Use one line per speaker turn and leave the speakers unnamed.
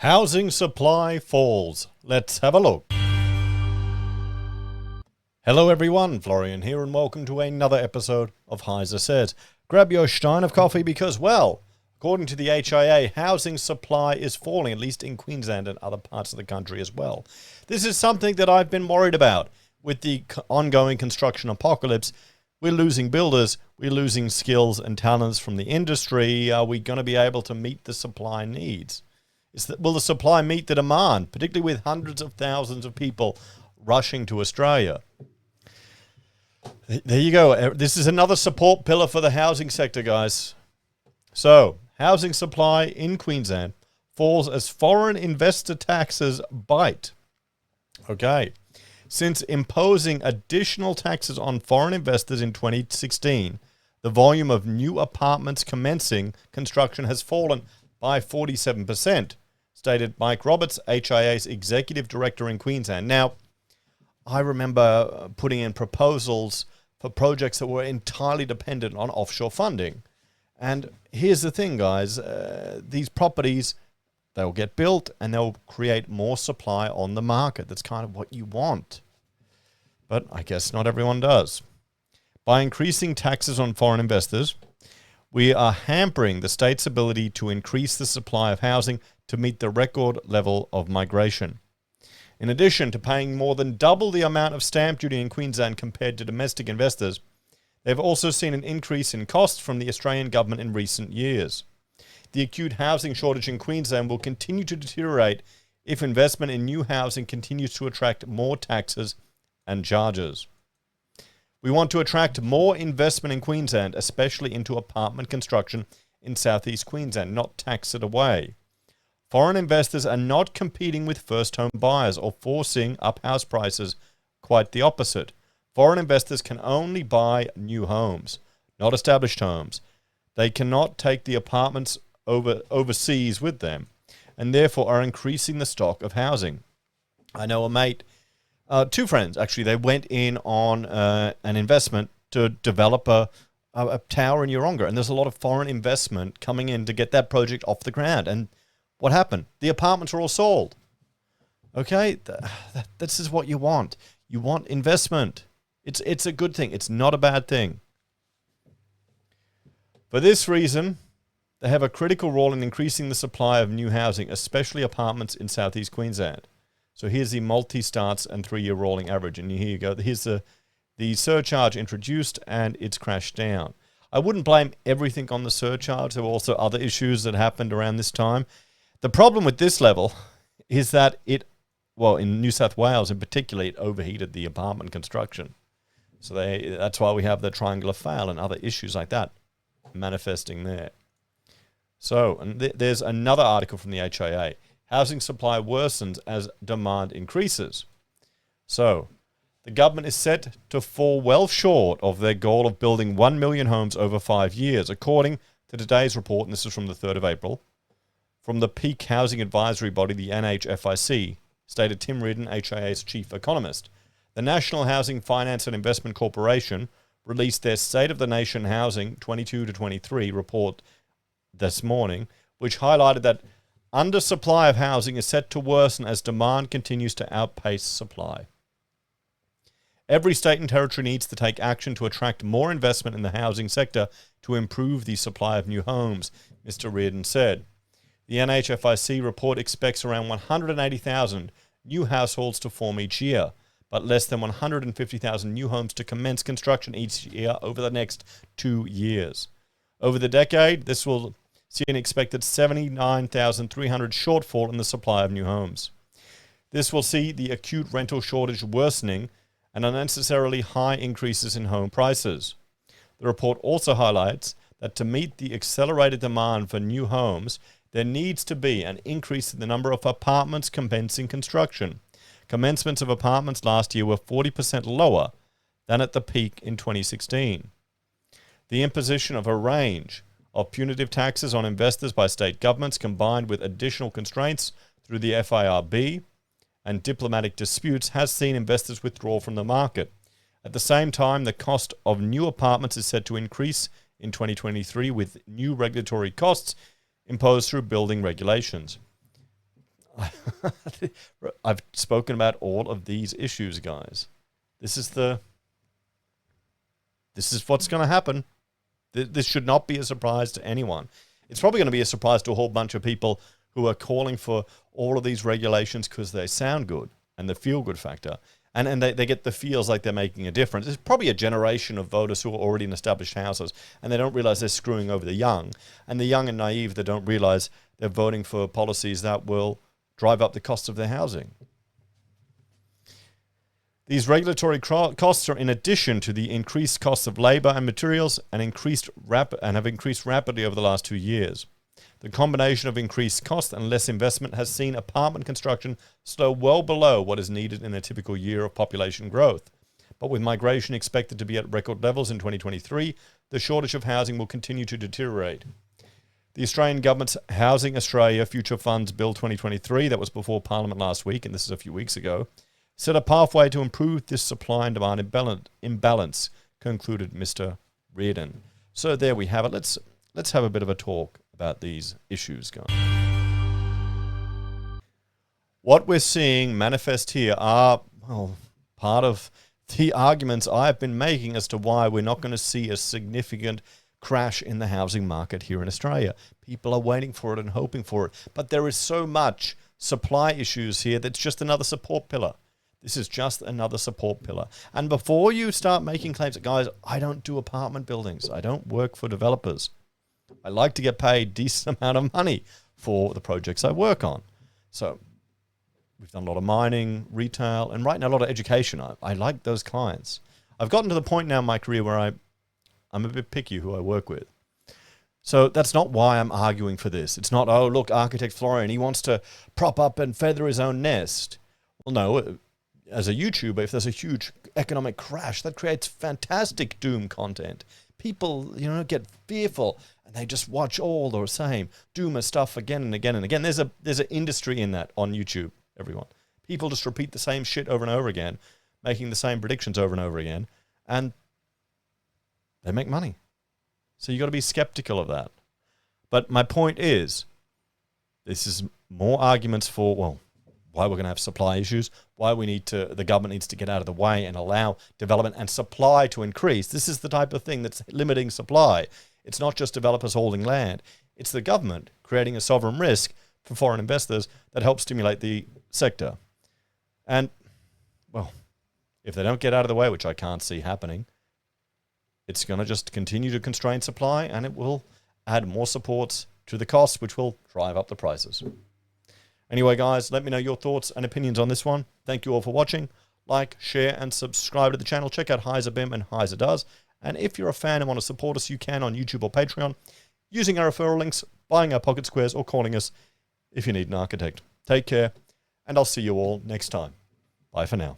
Housing supply falls. Let's have a look. Hello everyone, Florian here and welcome to another episode of HeiseSays. Grab your stein of coffee because, well, according to the HIA, housing supply is falling, at least in Queensland and other parts of the country as well. This is something that I've been worried about with the ongoing construction apocalypse. We're losing builders, we're losing skills and talents from the industry. Are we going to be able to meet the supply needs? Will the supply meet the demand, particularly with hundreds of thousands of people rushing to Australia? There you go. This is another support pillar for the housing sector, guys. So, housing supply in Queensland falls as foreign investor taxes bite. Okay. Since imposing additional taxes on foreign investors in 2016, the volume of new apartments commencing construction has fallen by 47%, stated Mike Roberts, HIA's executive director in Queensland. Now, I remember putting in proposals for projects that were entirely dependent on offshore funding. And here's the thing, guys. These properties, they'll get built and they'll create more supply on the market. That's kind of what you want. But I guess not everyone does. By increasing taxes on foreign investors, we are hampering the state's ability to increase the supply of housing to meet the record level of migration. In addition to paying more than double the amount of stamp duty in Queensland compared to domestic investors, they've also seen an increase in costs from the Australian government in recent years. The acute housing shortage in Queensland will continue to deteriorate if investment in new housing continues to attract more taxes and charges. We want to attract more investment in Queensland, especially into apartment construction in southeast Queensland, not tax it away. Foreign investors are not competing with first home buyers or forcing up house prices. Quite the opposite. Foreign investors can only buy new homes, not established homes. They cannot take the apartments overseas with them, and therefore are increasing the stock of housing. I know a mate, two friends actually, they went in on an investment to develop a tower in Yeronga, and there's a lot of foreign investment coming in to get that project off the ground. And what happened? The apartments are all sold. Okay, this is what you want. You want investment. It's a good thing. It's not a bad thing. For this reason, they have a critical role in increasing the supply of new housing, especially apartments in southeast Queensland. So here's the multi-starts and 3-year rolling average. And here you go. Here's the surcharge introduced, and it's crashed down. I wouldn't blame everything on the surcharge. There were also other issues that happened around this time. The problem with this level is that in New South Wales in particular, it overheated the apartment construction. So that's why we have the triangular fail and other issues like that manifesting there. So, and there's another article from the HIA. Housing supply worsens as demand increases. So, the government is set to fall well short of their goal of building 1 million homes over 5 years, according to today's report, and this is from the 3rd of April, from the peak housing advisory body, the NHFIC, stated Tim Reardon, HIA's chief economist. The National Housing Finance and Investment Corporation released their State of the Nation Housing 22 to 23 report this morning, which highlighted that undersupply of housing is set to worsen as demand continues to outpace supply. Every state and territory needs to take action to attract more investment in the housing sector to improve the supply of new homes, Mr. Reardon said. The NHFIC report expects around 180,000 new households to form each year, but less than 150,000 new homes to commence construction each year over the next 2 years. Over the decade, this will see an expected 79,300 shortfall in the supply of new homes. This will see the acute rental shortage worsening and unnecessarily high increases in home prices. The report also highlights that to meet the accelerated demand for new homes, there needs to be an increase in the number of apartments commencing construction. Commencements of apartments last year were 40% lower than at the peak in 2016. The imposition of a range of punitive taxes on investors by state governments, combined with additional constraints through the FIRB and diplomatic disputes, has seen investors withdraw from the market. At the same time, the cost of new apartments is set to increase in 2023 with new regulatory costs imposed through building regulations. I've spoken about all of these issues, guys. This is what's going to happen. This should not be a surprise to anyone. It's probably going to be a surprise to a whole bunch of people who are calling for all of these regulations because they sound good and the feel-good factor. And they get the feels like they're making a difference. There's probably a generation of voters who are already in established houses and they don't realize they're screwing over the young. And the young and naive that don't realize they're voting for policies that will drive up the cost of their housing. These regulatory costs are in addition to the increased costs of labor and materials and have increased rapidly over the last 2 years. The combination of increased cost and less investment has seen apartment construction slow well below what is needed in a typical year of population growth. But with migration expected to be at record levels in 2023, the shortage of housing will continue to deteriorate. The Australian Government's Housing Australia Future Funds Bill 2023, that was before Parliament last week, and this is a few weeks ago, set a pathway to improve this supply and demand imbalance, concluded Mr. Reardon. So there we have it. Let's have a bit of a talk about these issues, guys. What we're seeing manifest here are, well, part of the arguments I've been making as to why we're not going to see a significant crash in the housing market here in Australia. People are waiting for it and hoping for it. But there is so much supply issues here that's just another support pillar. This is just another support pillar. And before you start making claims, guys, I don't do apartment buildings. I don't work for developers. I like to get paid a decent amount of money for the projects I work on. So we've done a lot of mining, retail, and right now a lot of education. I like those clients. I've gotten to the point now in my career where I'm a bit picky who I work with. So that's not why I'm arguing for this. It's not, oh, look, architect Florian, he wants to prop up and feather his own nest. Well, no, as a YouTuber, if there's a huge economic crash, that creates fantastic doom content. People, get fearful and they just watch all the same doomer stuff again and again and again. There's an industry in that on YouTube, everyone. People just repeat the same shit over and over again, making the same predictions over and over again, and they make money. So you got to be skeptical of that. But my point is, this is more arguments for, well, why we're going to have supply issues, why the government needs to get out of the way and allow development and supply to increase. This is the type of thing that's limiting supply. It's not just developers holding land. It's the government creating a sovereign risk for foreign investors that helps stimulate the sector. And, well, if they don't get out of the way, which I can't see happening, it's going to just continue to constrain supply and it will add more supports to the costs, which will drive up the prices. Anyway, guys, let me know your thoughts and opinions on this one. Thank you all for watching. Like, share, and subscribe to the channel. Check out Heise BIM and Heise Does. And if you're a fan and want to support us, you can on YouTube or Patreon, using our referral links, buying our pocket squares, or calling us if you need an architect. Take care, and I'll see you all next time. Bye for now.